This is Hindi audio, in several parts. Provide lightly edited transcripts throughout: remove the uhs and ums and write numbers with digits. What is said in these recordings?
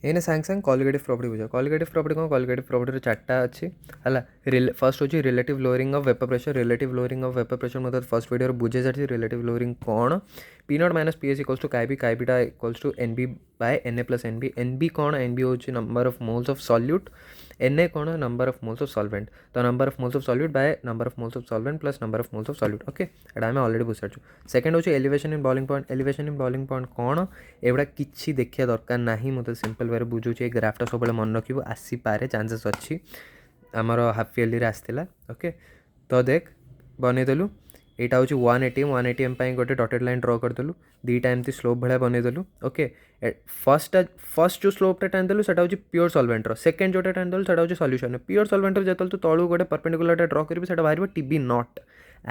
एने सांगे सांगे कॉलिगेटिव प्रॉपर्टी बुझा कॉलिगेटिव प्रॉपर्टी कौन कॉलिगेटिव प्रॉपर्टी चार्टा अच्छी है फर्स्ट हूँ relative lowering of vapour pressure relative lowering of vapour pressure मतलब फर्स्ट वीडियो बुझे सारी रिलेटिव लोअरिंग कौन P naught minus P S equals to काईबीटा equals to N B by N A plus N B कौन एन बी हूँ number of moles of solute N A कौन number of moles of solvent तो number of moles of solute by number of moles of solvent plus number of moles of solute okay एटा आम ऑलरेडी बुझी सारी सेकेंड हूँ एलिवेशन इन बॉइलिंग पॉइंट कौन एगुड़ा किसी देखा दरकार ना मतलब सिंपल वे बुझे ग्राफटा सब मन रखी आसीपे चांसेस अच्छी आमर हाफ इयरली आसला ओके तो देख बनईदेलु यहाँ हूँ 180 एम गोटे डटेड लाइन ड्र करदेलु दीटा एमती स्लोप भाया बनईदेलु ओके फर्स्ट जो स्लोपटा टाणीदेलु से प्योर सॉल्वेंटर सेकेंड जोटा टाणीदेलु से हूँ सॉल्यूशन प्योर सॉल्वेंटर जो तू तलू गोटे परपेंडिकुलर ड्र करी से बाहर टीबी नॉट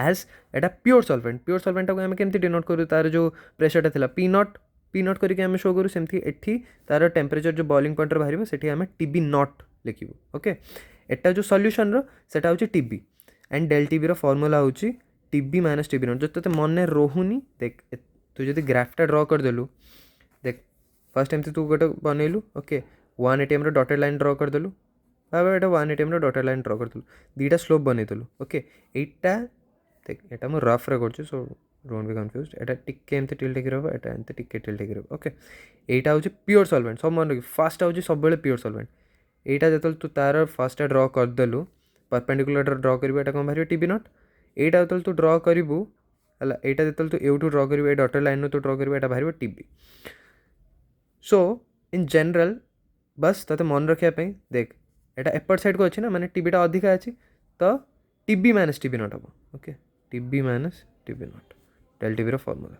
एज एटा प्योर सॉल्वेंट को आम केमती डिनोट करूँ तार जो प्रेशर था पी नॉट करके आम शो करूँ सेमती एठी तार टेम्परेचर जो बॉइलिंग पॉइंट बाहर से आम टीबी नॉट लिखू ओके एटा जो सॉल्यूशन रो सेटा हूँ टीबी एंड डेल टीबी रो फॉर्मूला हूँ टीबी माइनस टीबी नॉट जो ते मन रोनी देख तू जो ग्राफटा ड्र करदेलु देख फर्स्ट एमती तू गोटे बनइलु ओके 180 डटेड लाइन ड्र करदेलु भाव एटा 180 डटेड लाइन ड्र करदेलु दीटा स्लोप बनईदेलु ओके एटा देख एटा मु रफ रे करछु सो डोंट बी कन्फ्यूज्ड एटा टिके एमती टिल्ट हेकि रहबो एटा एमती टिके टिल्ट हेकि रहबो ओके एटा हूँ प्योर सॉल्वेंट सब मन रखी फास्ट हूँ सब बेले प्योर सॉल्वेंट एटा जो तू तार फास्ट ड्र करदेलु परपेंडिकुलर ड्र करिवो एटा कौन बाहर टीबी नॉट एटा जो तू ड्र करू है यहाँ जो तू एवटू ड्र कर डटेड लाइन तू ड्र कर बाहर टीबी सो इन जनरल बस ते मन रखापी देख एटा एपट साइड को अच्छी ना माने टीबीटा अधिका अच्छी तो टीबी माइनस टीबी नॉट हम okay TB minus TB naught del TB formula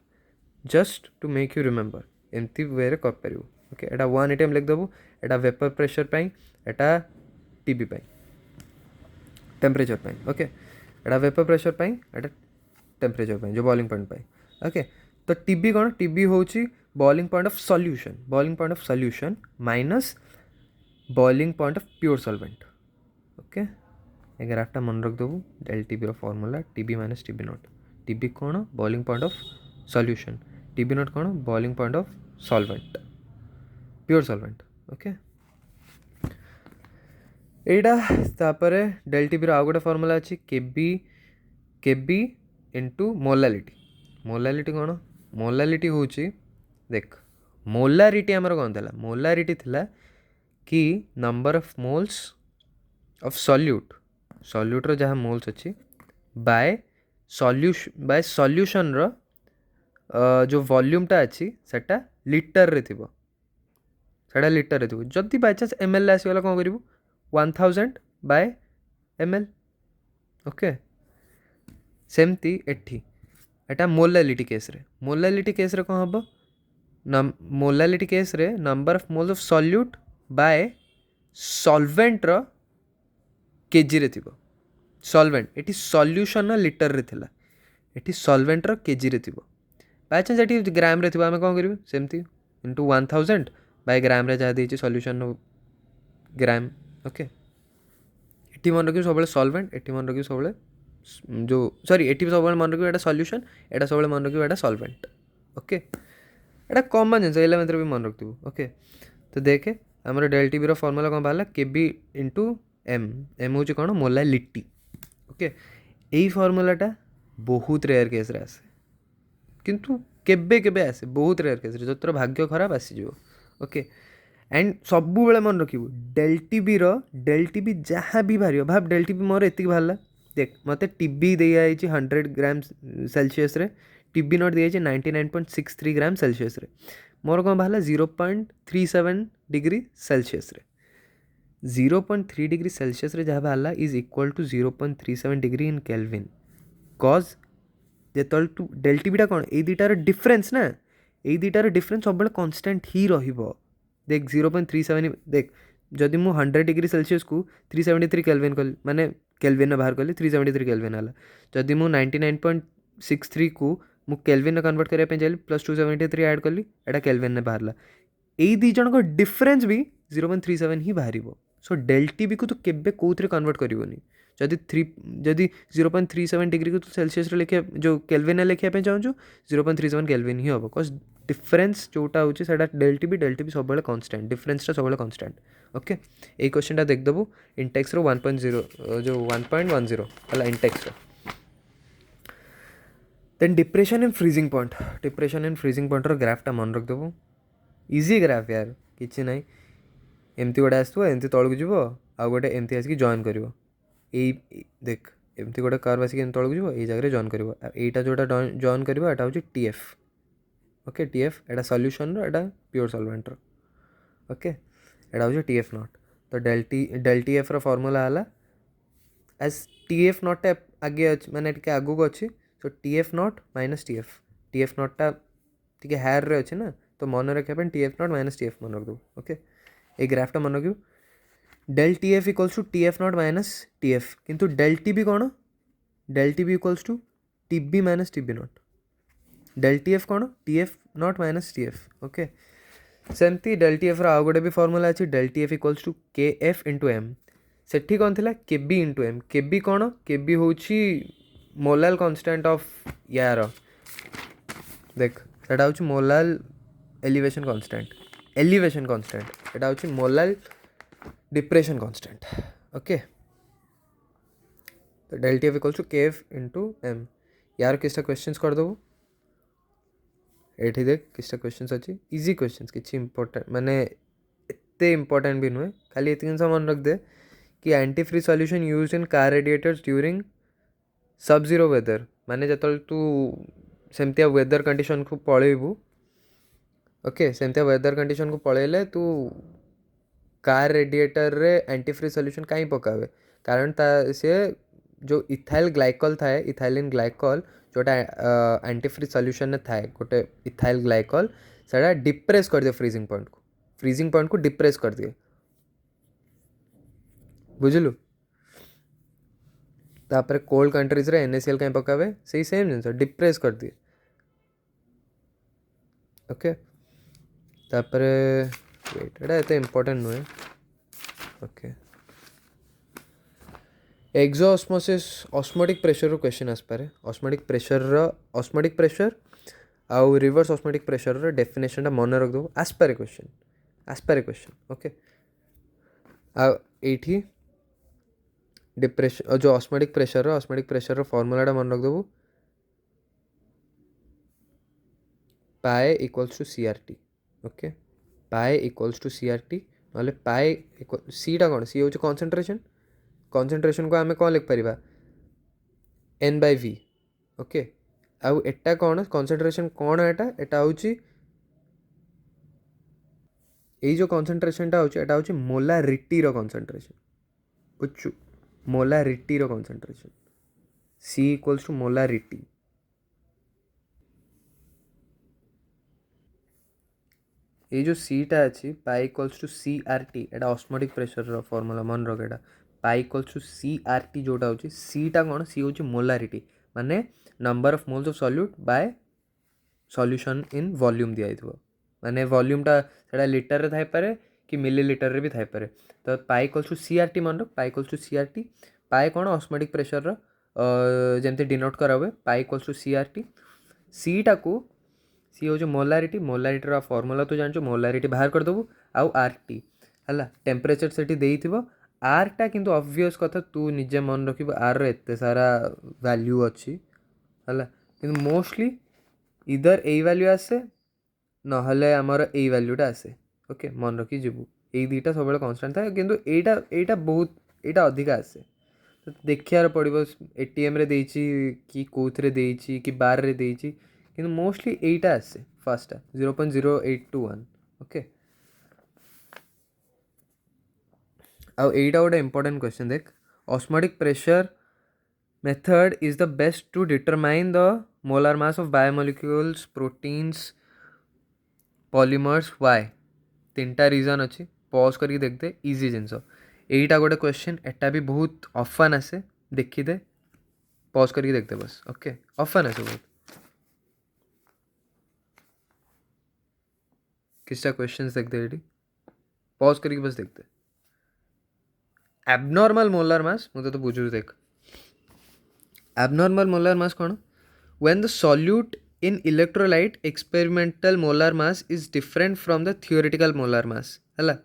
just to make you remember एमती वे रे कर पारिबो ओके एटा 180 लिखदेबू एटा वेपर प्रेशर पाई एटा टीबी पाई टेम्परेचर पाई ओके एटा वेपर प्रेशर पाई एटा टेम्परेचर पाई जो बॉइलिंग पॉइंट पाई ओके तो टीबी कौन टीबी हूँ boiling point of solution minus boiling point of pure solvent okay ग्राफटा मन रखदेबू del TB formula TB minus TB naught TB कौन boiling point of solution TB naught कौन boiling point of solvent pure solvent okay यहाँ डेल टीबी आउ गोटे फॉर्मूला अच्छी केबी इंटू मोलालिटी कौन मोलालिटी हूँ देख मोलारिटी आमर कौन था मोलारिटी थिला कि number of moles of solute रो जहाँ मोल्स अच्छी बाय सॉल्यूशन रो जो वॉल्यूमटा अच्छी सेटा लिटर रे थिबो सेटा लिटर रे थिबो जदि बाय चांस एमएल रे आसीगला कौन करिवो 1000 बाय एमएल ओके सेमती एठी एटा मोलालिटी केस रे कौन हम मोलालिटी केस रे number of moles of solute by solvent रो केजी रे थिबो सॉल्वेंट एटी सॉल्यूशन लिटर रे थिला एटी सॉल्वेंट रो केजी रे थिबो बाय चांस एटी ग्राम रे थिबो आमे कोन करिवो सेमती इनटू 1000 बाय ग्राम रे जा देछि सॉल्यूशन ग्राम ओके एटी मन रखियो सबले सॉल्वेंट एटी मन रखियो सबले जो सॉरी एटी सबले मन रखियो एटा सॉल्यूशन एटा सबले मन रखियो एटा सॉल्वेंट ओके एटा कॉमन जिनस एलिमेंट भी मन रखियो ओके तो देखे हमर डेल टीबी रो फार्मूला कोन बाहला केबी इनटू एम हूँ कौन मोलालिटी ओके यही फॉर्मूलाटा बहुत रेयर केस रे आसे किंतु केबे केबे आसे बहुत रेयर केस रे जो भाग्य खराब आसीज ओके एंड सब बेले मन रखिबू डेल टीबी जहाँ भी बाहर भाव डेल टीबी मोर एति बाहरला देख मते टीबी दिया 100 ग्राम सेल्सियस रे टीबी नॉट दिया 99.63 ग्राम सेल्सियस रे मोर कौन बाहरला 0.37 डिग्री सेल्सियस रे 0.3 डिग्री सेल्सियस रे जहाँ बाहरला is equal to 0.37 degree in Kelvin कज जेतल टू डेल टीबीटा कौन ये दुटार डिफरेन्स ना ये दुटार डिफरेन्स सब कन्स्टाट ही रहिबो देख 0.37 देख जदि मु 100 डिग्री सेल्सियस को 373 केल्विन कल माने केल्विन बाहर कली 373 केल्विन आला जदि मु 99.63 को मु केल्विन कन्वर्ट करिया पे जाइली प्लस 273 ऐड कली एटा केल्विन ने बाहरला एई दी जण को डिफरेन्स भी 0.37 ही बाहरिबो सो डेल टीबी को तो केबे कोथरे कन्वर्ट करिवोनी जदि 0.37 डिग्री को तो सेल्सियस रे लिखे जो केल्विन ने लिखिया पे चाहूँ 0.37 केल्विन ही हम बिकज डिफरेन्स जोटा होची सेटा डेल टी बी सब कन्स्टाट डिफरेन्सटा सब कन्स्टाट ओके ये क्वेश्चनटा देखदेबू इंटेक्स रो 1.0 जो 1.10 है index then depression and freezing point ग्राफटा मन रखदेबू इजी ग्राफ यार किसी ना एमती गोटे आसो एमती तौक जीव आ गए एमती आसिक जॉइन कर देख एमती गोटे कर्व आसिक तौक जीव ये जगह जॉइन कर यहाँ जोटा जॉइन कर हूँ T F okay T F एटा सॉल्यूशन रो एटा प्योर सॉल्वेंट रो ओके एटा हूँ टी एफ नॉट तो डेल टी एफ रो फॉर्मूला है एज टी एफ नॉट आगे अच्छे माने टे आगू को अच्छी so T F naught minus T F नॉटा टे हायर रे अच्छे ना तो मन रखापी T F naught minus T F मन रखदेव ओके ये ग्राफटा मन रखू del T F equals to T F naught minus T F किंतु डेल टी बी कौन del T B equals to T B minus T B naught del T F कौन T F naught minus T F okay सेमती डेल टी एफ आउ गोटे भी फॉर्मूला अच्छी del T F equals to K F into M सेठी कौन थिला K B into M K B कौन के बी होची मोलाल कन्स्टांट ऑफ यार देख सेटा होची मोलाल एलिवेशन कन्स्टांट एटा होची मोलाल डिप्रेशन कन्स्टांट ओके तो del T F equals to K F into M यार किसटा क्वेश्चंस कर देबू एठी देख किसटा क्वेश्चंस अच्छी इजी क्वेश्चंस किसी इंपोर्टेंट माने एते इंपोर्टेंट भी नुहे खाली ये जिन मन रख दे कि antifreeze solution used in car radiators during sub zero weather माने जतल तू सेमतिया वेदर कंडीशन को पळेबू ओके सेमतिया वेदर कंडीशन को पळेले तू कार रेडिएटर रे एंटी फ्रीज सॉल्यूशन कहीं पकावे कारण से जो इथाइल ग्लाइकल थाए इथाइलिन ग्लाइकल जोटा एंटी फ्रीज सॉल्यूशन ने थाए गोटे इथाइल ग्लाइकल सेटा डिप्रेस कर दिए फ्रीजिंग पॉइंट को डिप्रेस कर दिए बुझलु तापर कोल्ड कंट्रीज रे NaCl कहीं पकावे सही सेम जिनस डिप्रेस कर दिए ओके तापर वेट एटा एते इंपोर्टेंट नुहे ओके एक्सोऑस्मोसिस ऑस्मोटिक प्रेशर रो क्वेश्चन आसपारे ऑस्मोटिक प्रेशर आउ रिवर्स ऑस्मोटिक प्रेशर रो डेफिनेशन मन रख दो आसपारे क्वेश्चन ओके आ एठी डिप्रेशन जो ऑस्मोटिक प्रेशर रो फॉर्मूलाटा मन रख देबू पाए इक्वल्स टू CRT ओके पाए इक्वल्स टू CRT ना पाए सीटा कौन सी हूँ कॉन्सेंट्रेशन को आम कौन लिख पार N/V ओके आउ एटा कौन कॉन्सेंट्रेशन कौन एटा हूँ ये जो कॉन्सेंट्रेशनटा हूँ मोलारिटी रो कॉन्सेंट्रेशन बुझु मोलारिटी रो concentration C equals to molarity ये जो सीटा अच्छी पाई इक्वल्स टू CRT एटा ऑस्मोटिक प्रेशर रो फॉर्मूला मन रख एटा पाई इक्वल्स टू CRT जोटा होची सीटा कौन सी होची मोलारिटी माने number of moles of solute bye solution in volume दिया हिथबो माने वॉल्यूमटा सेटा लिटर रे थाई पारे कि मिलीलीटर रे भी थाई पारे तो पाई इक्वल्स टू CRT मन रख पाई इक्वल्स टू CRT पाई कौन ऑस्मोटिक प्रेशर रो जेमते डिनोट करा हुए पाई इक्वल्स टू CRT सीटा को सी हूँ मोलारिटी फॉर्मूला तो जान मोलारिटी बाहर कर देबू आउ RT है टेम्परेचर से देइथिबो आरटा किंतु ऑब्वियस कथा तू निजे मन रखिबो आर रो एते सारा वैल्यू अच्छी है किंतु मोस्टली इधर ए वैल्यू आसे नहले आमर ए वैल्यूटा आसे ओके मन रखी जीवु ये दुईटा सब कन्स्टांट था किंतु एटा बहुत एटा अधिका आसे तो देखियार पड़ो ATM रे देइची कि कोथरे देइची कि बार रे देइची किंतु मोस्टली एटा आसे फर्स्टा 0.0821 ओके आउ एटा गोटे इंपोर्टेंट क्वेश्चन देख osmotic pressure method is the best to determine the molar mass of biomolecules proteins polymers why तीनटा रीजन अच्छी पॉज करके देखते इजी जिनस एटा गोटे क्वेश्चन एटा भी बहुत ऑफन आसे देखीदे पॉज करके देखते बस ओके ऑफन आसे बहुत किसटा क्वेश्चंस देखते ये पॉज करके बस देखते एबनॉर्मल मोलार मास मुझे तो बुझू देख एबनॉर्मल मोलार मास कौन when the solute in electrolyte experimental molar mass is different from the theoretical molar mass ହେଲା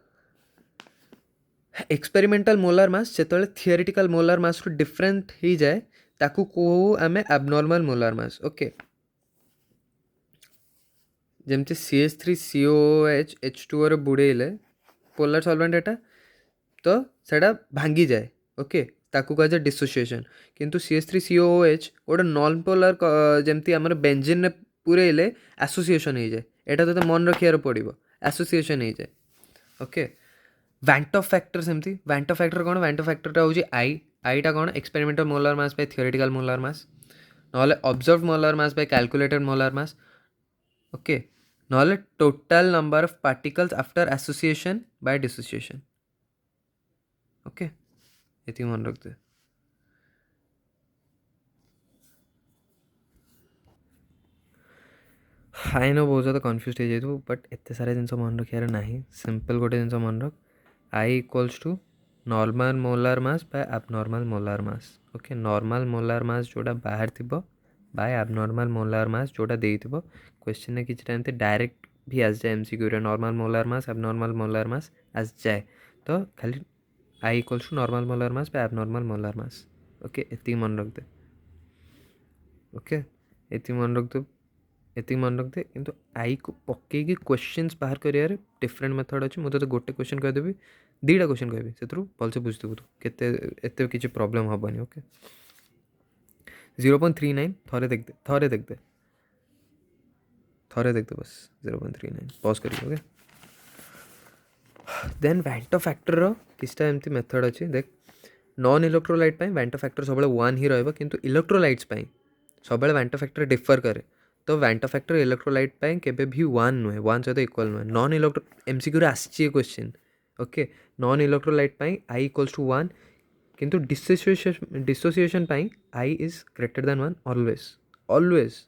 experimental molar mass ଯେତେବେଳେ theoretical molar mass ରୁ different ହେଇଯାଏ ତାକୁ କହୁ ଆମେ abnormal molar mass ଓକେ ଯେମିତି CH3COOH H2O ରେ ବୁଡ଼େଇଲେ polar solvent ଏଟା ତ ସେଟା ଭାଙ୍ଗିଯାଏ ଓକେ ତାକୁ କୁହାଯାଏ dissociation କିନ୍ତୁ CH3COOH ଗୋଟେ ନନ୍ ପୋଲାର ଯେମିତି ଆମର ବେଞ୍ଜିନରେ ପୁରେଇଲେ ଆସୋସିଏସନ୍ ହେଇଯାଏ ଏଇଟା ତୋତେ ମନେ ରଖିବାର ପଡ଼ିବ ଆସୋସିଏସନ୍ ହେଇଯାଏ ଓକେ ଭ୍ୟାଣ୍ଟୋ ଫ୍ୟାକ୍ଟର ସେମିତି ଭ୍ୟାଣ୍ଟୋ ଫ୍ୟାକ୍ଟର କ'ଣ ଭ୍ୟାଣ୍ଟୋ ଫ୍ୟାକ୍ଟରଟା ହେଉଛି ଆଇଟା କ'ଣ experimental molar mass by theoretical molar mass ନହେଲେ observe molar mass by calculated molar mass okay ନହେଲେ total number of particles after association by dissociation okay ये मन रखते आई नो बहुत ज़्यादा कन्फ्यूज हो जाए बट एत सारे जिन मन रखार ना सिंपल गोटे जिन मन रख I equals to normal molar mass by abnormal molar mass okay normal molar mass जोड़ा बाहर थी बाय एबनॉर्मल मोलार मास जोड़ा दे क्वेश्चन ने किसी टाइम डायरेक्ट भी आस जाए MCQ normal molar mass abnormal molar mass आस जाए तो खाली I equals to normal molar mass by abnormal molar mass okay एति मन रख दे ओके एति मन रख दे एति मन रख दे किंतु आई को पकईकि क्वेश्चंस बाहर कर डिफरेंट मेथड अच्छे मुझे तो गोटे क्वेश्चन कहदेवी दुईटा क्वेश्चन कहबी से भलसे बुझीदेबू तू केते किसी प्रॉब्लम हेनी ओके 0.39 थरे देख दे बस 0.39 पॉज करिए ओके देन वैंटो फैक्टर किसटा एमती मेथड अच्छी देख नॉन इलेक्ट्रोलाइट वैंटो फैक्टर सब 1 ही रहिबा किंतु इलेक्ट्रोलाइट्स सब वैंटो फैक्टर डिफर करे तो वैंटो फैक्टर इलेक्ट्रोलाइट केबे भी 1 नुहे 1 सहित इक्वल नुहे नॉन इलेक्ट्रो एमसीक्यू आसी question okay non electrolyte i equals to 1 किंतु dissociation i is greater than 1 always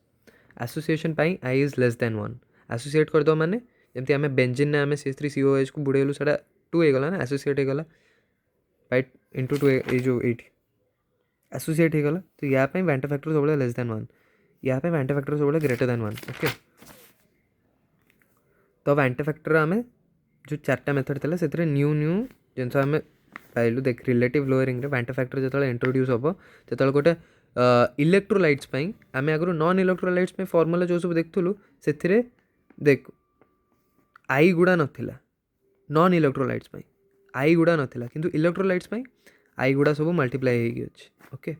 association i is less than 1 associate कर दो माने जमती आम बेंजिन आम CH3COOH को बुड़ेलु से 2 होगा ना एसोसिएट होगा बाय इंटू 2 ये जो 8 एसोसिएट होगा तो यहाँ वैंटो फैक्टर सब लेस देन 1 यहाँ वैंटो फैक्टर सब ग्रेटर देन 1 ओके तो वैंटो फैक्टर आम जो 4टा मेथड थी से न्यू जिन आम पाइलु देख रिलेटिव लोअरिंग वैंटो फैक्टर जो इंट्रोड्यूस हम जो गोटे इलेक्ट्रोलाइट्स आम आगु नॉन इलेक्ट्रोलाइट्स फॉर्मूला जो सब देखुलु से देख आई गुड़ा नथिला नॉन इलेक्ट्रोलाइट्स आई गुड़ा नथिला किंतु इलेक्ट्रोलाइट्स आई गुड़ा सब मल्टीप्लाई हो ओके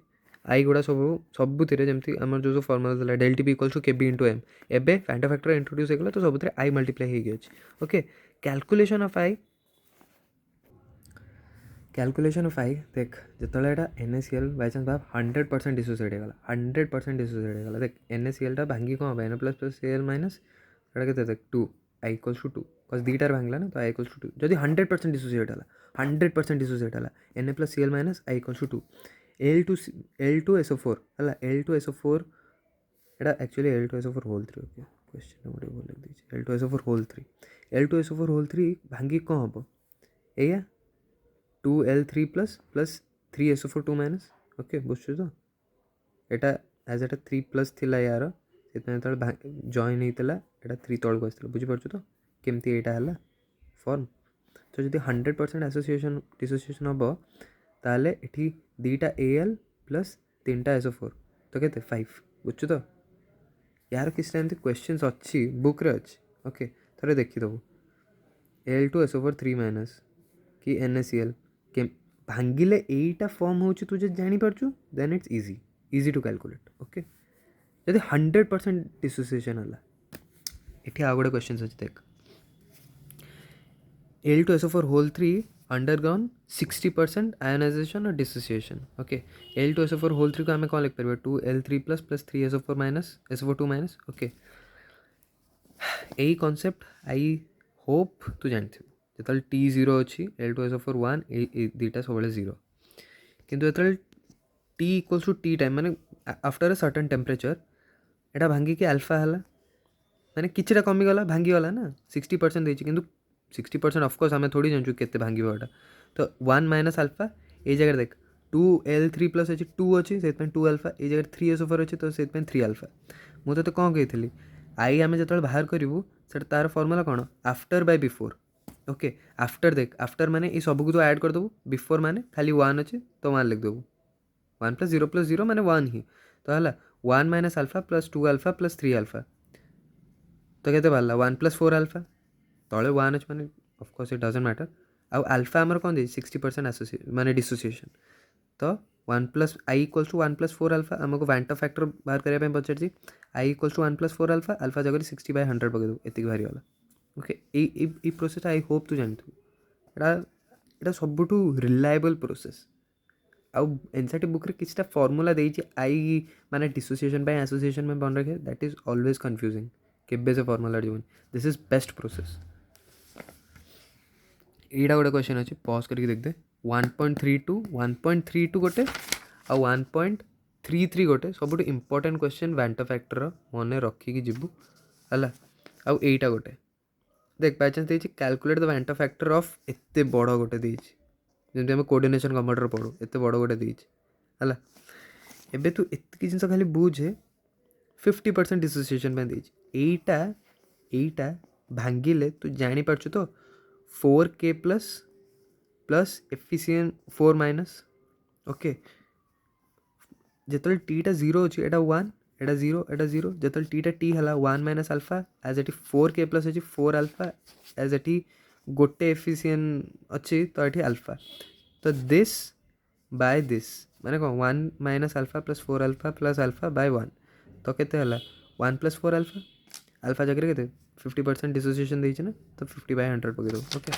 आई गुड़ा सबुतिर जमी आम जो formula del T P equals to KB into M एबे वैंटो फैक्टर इंट्रोड्यूस होगा तो सबुतिर आई मल्टीप्लाई हो ओके कैलकुलेशन ऑफ आई देख जो NaCl बाय चांस भाव 100% डिसोसिएट होगा 100% डिसोसिएट होगा देख NaCl भांगी कौन हम Na प्लस Cl माइनस के देख 2 आई इक्वल्स टू 2 बस दुईटार भांगला ना तो आई इक्वल्स टू 2 जदि 100% डिसोसिएट है 100% डिसोसिएट है Na plus Cl minus i equals to 2 L2SO4 है L2SO4 एटा actually L2SO4 whole 3 okay question मोटे बोल लिख दीजिए L2SO4 होल 3 L2SO4 होल 3 भांगी कौन हम एया 2L3 plus 3SO4 2 minus okay बुझु तो एटा एज एटा 3 प्लस थिला यार से जॉइन होता है 3 तौक आसला बुझीपार तो केमती यहाँ है फॉर्म तो जब 100% एसोसिएशन डिसोसिएशन हम ताले एठी 2टा Al प्लस 3टा SO4 तो के 5 बुझु तो यार किस टाइम क्वेश्चन अच्छी बुक रे अच्छी ओके थोड़े देखीदेव L2SO4 3 माइनस कि NaCl के भांगिले एटा फॉर्म हो तुझे जानीपारचु then it's easy to calculate okay जब 100% डिसोसिएशन है ये आ गोटे क्वेश्चन अच्छे देख L2SO4 होल 3 अंडरगॉन 60% आयोनाइजेशन और डिसोसिएशन ओके L2SO4 होल 3 को आम कौन लिख पार 2L3 plus 3SO4 minus SO4 2 minus okay यही कॉन्सेप्ट आई होप तू जानी जो T0 अच्छी L2SO4 1 दुईटा सब 0 किंतु जो T equals to T time माने आफ्टर अ सर्टेन टेम्परेचर एटा भांगी कि अल्फा है माने किछिटा कमिगला भांगीगला ना 60% देछि किंतु 60% ऑफकोर्स आम थोड़ी जानचु केते भांगीबा तो 1 माइनस अल्फा ये जगह देख 2L3 प्लस अच्छी 2 अच्छी से 2 अल्फा ये जगह 3SO4 अच्छी तो से 3 अल्फा ମୁଁ ତୋତେ କ'ଣ କହିଥିଲି आई आम जो बाहर करूँ से तार फर्मुला कौन after bye before okay after देख आफ्टर माने ये सबको तो ऐड करदेबू बिफोर माने खाली 1 अच्छे तो 1 लिखदेबू 1 + 0 माने 1 ही तो है 1 - अल्फा + 2 अल्फा + 3 अल्फा तो केते बाहरला 1 + 4 अल्फा तले 1 अच्छे माने ऑफकोर्स इट डजंट मैटर आउ अल्फा आमर कौन दे 60% एसोसिएशन माने डिसोसिएशन तो 1 + I = 1 + 4 अल्फा आमको वांटा फैक्टर बाहर करने पचार I = 1 + 4 अल्फा अल्फा जगह 60/100 पकड़ एति बाहरी गला ओके ये प्रोसेस आई होप तू जानतु एटा सबुठू रिलायबल प्रोसेस आउ एनसीईआरटी बुक रे किछटा फार्मूला देछि आई माने डिसोसिएशन बाय एसोसिएशन में बन रखे दैट इज ऑलवेज कंफ्यूजिंग केबे से फार्मूला जीवन दिस इज बेस्ट प्रोसेस एटा गोटे क्वेश्चन अच्छे पॉज करके देख दे 1.32 गोटे आ 1.33 गोटे सब इंपोर्टेंट क्वेश्चन वांटा फैक्टर मन रखिकी जीवु है आउ एटा गोटे देख बाय चांस देछि कैलकुलेट द वांटा फैक्टर ऑफ एते बड़ गोटे देछि जमी आम कोऑर्डिनेशन कंप्यूटर पढ़ू एते बड़ गोटे देछि है एबे तू एतकी जिनस खाली बुझे 50% डिसोसिएशन में देछि एटा भांगिले तू जानी पारछु तो 4k plus efficient 4 minus okay जितल टीटा 0 अच्छी एटा 1 एटा 0 एटा 0 जितल टीटा टी हला 1 - alpha as eighty 4k plus अच्छी 4 अल्फा एज एटी गोटे एफिशिएंट अच्छी तो ये अल्फा तो दिस बाय दिस माने कौन 1 - अल्फा + 4 अल्फा + अल्फा बाय 1 तो केते हला 1 + 4 अल्फा अल्फा जगह के 50% डिसोसिएशन देछि ना तो 50/100 पकड़ दो ओके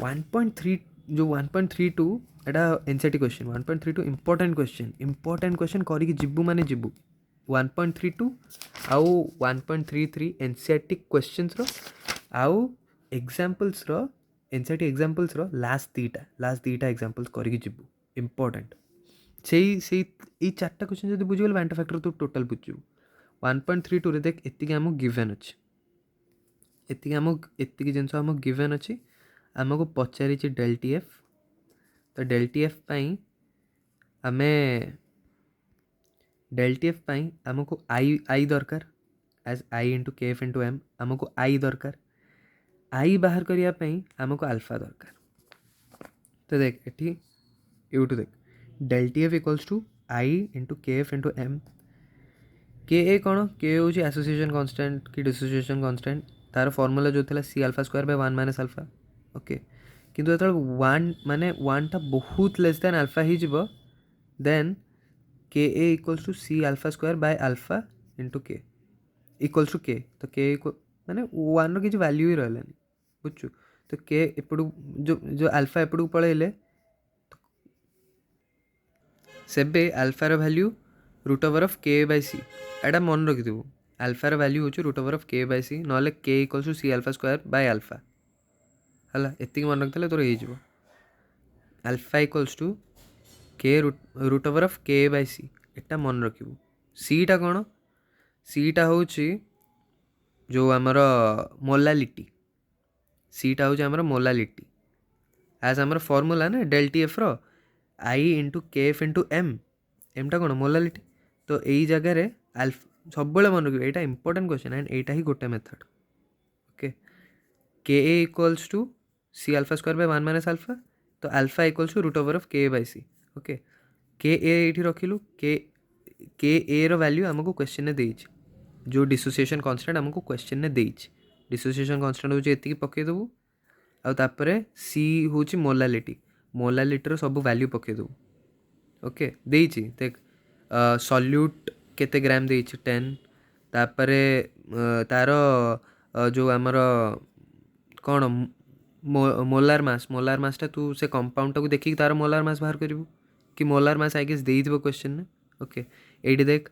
1.3 जो 1.32 एटा एनसीईआरटी क्वेश्चन 1.32 इंपोर्टेंट क्वेश्चन करिक जिबु माने जिबु 1.32 आउ 1.33 एनसीईआरटी क्वेश्चंस रो आउ एग्जांपल्स रो एनसीईआरटी एग्जांपल्स रो लास्ट दीटा एग्जांपल्स करिक जिबु इंपोर्टेंट से ई चारटा क्वेश्चन जदि बुझी गल वांटा फैक्टर तो टोटल बुझिबु 1.32 रे देख एतिके हमो गिवन अछि एतिके जिनस हमो गिवन अछि आमको पचारि डेल टी एफ तो डेल टी एफ पाई आमे डेल टी एफ पाई आमको आई दरकार as I into K F into M आमको आई दरकार आई बाहर करिया पाई आमको अल्फा दरकार तो देख एठी यूटू देख del T F equals to i into K F into M K A कौन के हूँ एसोसिएशन कांस्टेंट कि डिसोसिएशन कांस्टेंट तार फॉर्मूला जो था C alpha square by 1 - alpha okay किंतु जो 1 माने 1 टा बहुत लेस देन अल्फा ही जीवो then K a equals to C alpha square by alpha into K equals to K तो के माने 1 रो किसी वैल्यू ही रहलानी बुझु तो के एपड़ू जो अल्फा एपड़ू पळेले सेबे अल्फार वैल्यू √ऑफ k/c एटा मन रखिदेबू अल्फार वैल्यू हूँ √ऑफ k/c ना K equals to C alpha square by alpha है एति मन रखिले तोर हो अल्फा इक्वल्स टू के √ऑफ k/c एटा मन रखिबू सीटा कौन सीटा हूँ जो आमर मोलालिटी सीटा हूँ आमर मोलालिटी एज आमर फॉर्मूला ना डेल टी एफ रो आई इंटू के एफ इंटू एमटा कौन मोलालिटी तो यही जगह अल्फा सब मन रखिए यहाँ इंपोर्टेंट क्वेश्चन एंड यहाँ ही गोटे method okay K a equals to C alpha square by 1 - alpha तो अल्फा इक्वल्स टू √ऑफ k/c ओके के ए ये रखिलु के ए रो वैल्यू आमको क्वेश्चन ने देछि जो डिसोसिएशन कांस्टेंट आमको क्वेश्चन ने देछि डिसोसिएशन कांस्टेंट होची एतिकी पके देबू आ तापरे सी होची मोलालिटी सब वैल्यू पके देबू ओके देछि देख सॉल्यूट केते ग्राम देछि 10 तापरे तार जो आमर कौन मोलार मासटा तू से कंपाउंड को देखिक तार मोलार मास बाहर करू कि मोलार मास आई गेस देइथिबो क्वेश्चन ने ओके एडी देख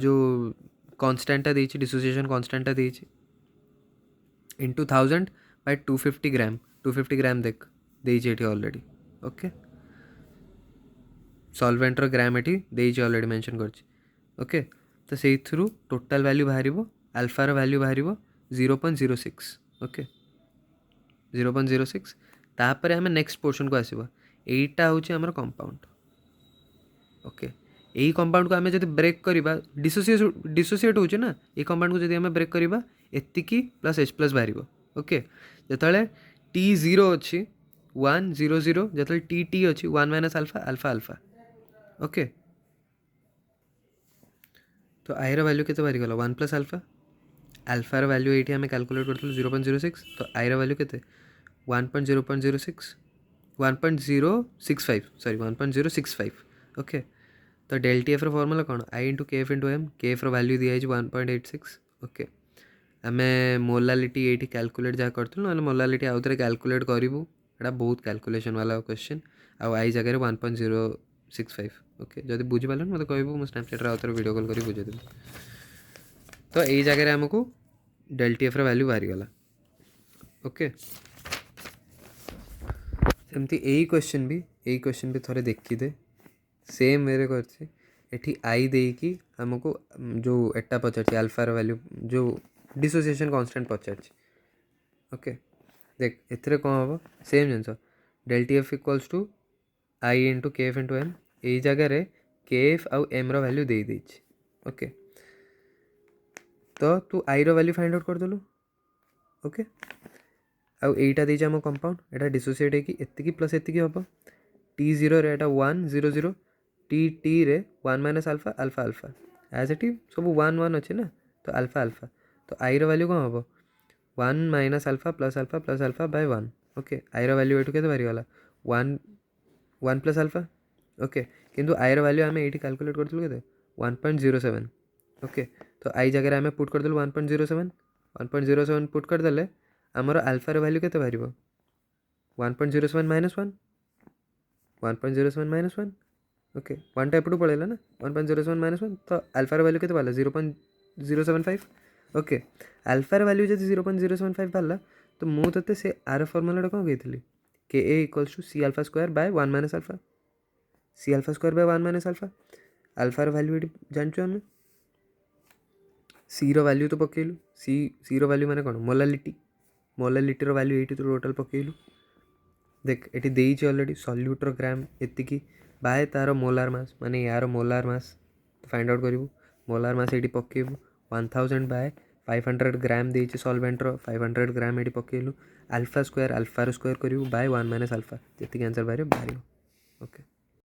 जो कांस्टेंटा देछि डिसोसिएशन कांस्टेंटा देछि इनटू 1000 बाय 250 ग्राम देख देछि एठी ऑलरेडी ओके सॉल्वेंटर ग्राम एठी देछि ऑलरेडी मेंशन करछि ओके तो से थ्रू टोटल वैल्यू बाहरिबो अल्फा रो वैल्यू बाहरिबो 0.06 ओके 0.06 तापर हमें नेक्स्ट पोर्शन को आसीबो एटा होछि हमर कंपाउंड ओके यही कंपाउंड को आम जब ब्रेक करवा डिसोसीएट होचे ना ये कंपाउंड को जब आम ब्रेक करवा एतिकी प्लस H प्लस बाहर ओके जो टी जीरो अच्छी 1 0 0 जो टी टी अच्छी 1 minus alpha alpha alpha okay तो आई रैल्यू के बाहरी गला 1 प्लस अल्फा अल्फार वैल्यू ये आम कैलकुलेट करते 0.06 तो आई रैल्यू के 1.0.06 1.065 सॉरी 1.065 ओके तो डेल टी एफ फॉर्मूला कौन आई into K F into M के एफ वैल्यू दिखाई 1.86 ओके आम मोलालिटी ये कैलकुलेट जहाँ करूँ ना मोलालिटी आउ थे कैलकुलेट करूँ एटा बहुत कैलकुलेशन वाला क्वेश्चन आउ आई जगह 1.065 ओके जब बुझीपार मतलब कहूँ मुझे स्नैपचैट आउ थे वीडियो कॉल कर बुझेदेवी तो यही जगह आमको डेल टी एफ वैल्यू बाहरी गला ओके सेमती यही क्वेश्चन भी थोड़े देखीदे सेम मेरे करती आई देकी आमको जो एटा पचार अल्फार वैल्यू जो डिसोसिएशन कांस्टेंट पचार ओके देख एथरे कौन हम सेम जिनस del T F equals to i into K F into M यही जगह के एफ आउ एम रैल्यू दे देछि ओके तो तू आई रैल्यू फाइंड आउट करदेलु ओके आउ एटा देछि आम कंपाउंड एटा डिसोसिएट होगी एतिकी प्लस एतिकी हम टी जीरो रे एटा 1 0 0 टी टी रे 1 minus alpha alpha alpha as एटी सब 1 1 अच्छे ना तो अल्फा अल्फा तो आई रैल्यू कौन हम 1 minus alpha plus alpha by 1 okay आई रैल्यू एटू के बाहरी गला 1 1 प्लस अल्फा ओके किंतु आई रैल्यू आम ये कैलकुलेट करथिलु केते 1.07 ओके तो आई जगह आम पुट करदेलु 1.07 पुट करदेले आमर अल्फार वैल्यू के बाहर 1.07 minus 1 1.07 minus 1 okay one type two पड़ेगा ना 1.07 माइनस 1 तो अल्फार वैल्यू के बाहर 0.075 ओके अल्फार वैल्यू जब 0.075 बाहर तो मुझे से आर फर्मुला कौन कही K a equals to C alpha square by 1 minus alpha C alpha square by 1 minus alpha अल्फार वैल्यू ये जानचु आम सी वैल्यू तो पकेलु सी वैल्यू माने कौन मोलालिटी वैल्यू ये तो टोटाल पकेलु देख ये देती अलरेडी सल्यूटर ग्राम एतिकी बाय तार मोलार मास माने यार मोलार मास फाइंड आउट करूँ मोलार मास ये पकेबू 1000 बाय 500 ग्राम देती सल्वेंटर 500 ग्राम ये पकेलु अल्फा स्क्वायर करूँ बाय 1 माइनस अल्फा जी आंसर बाहर ओके।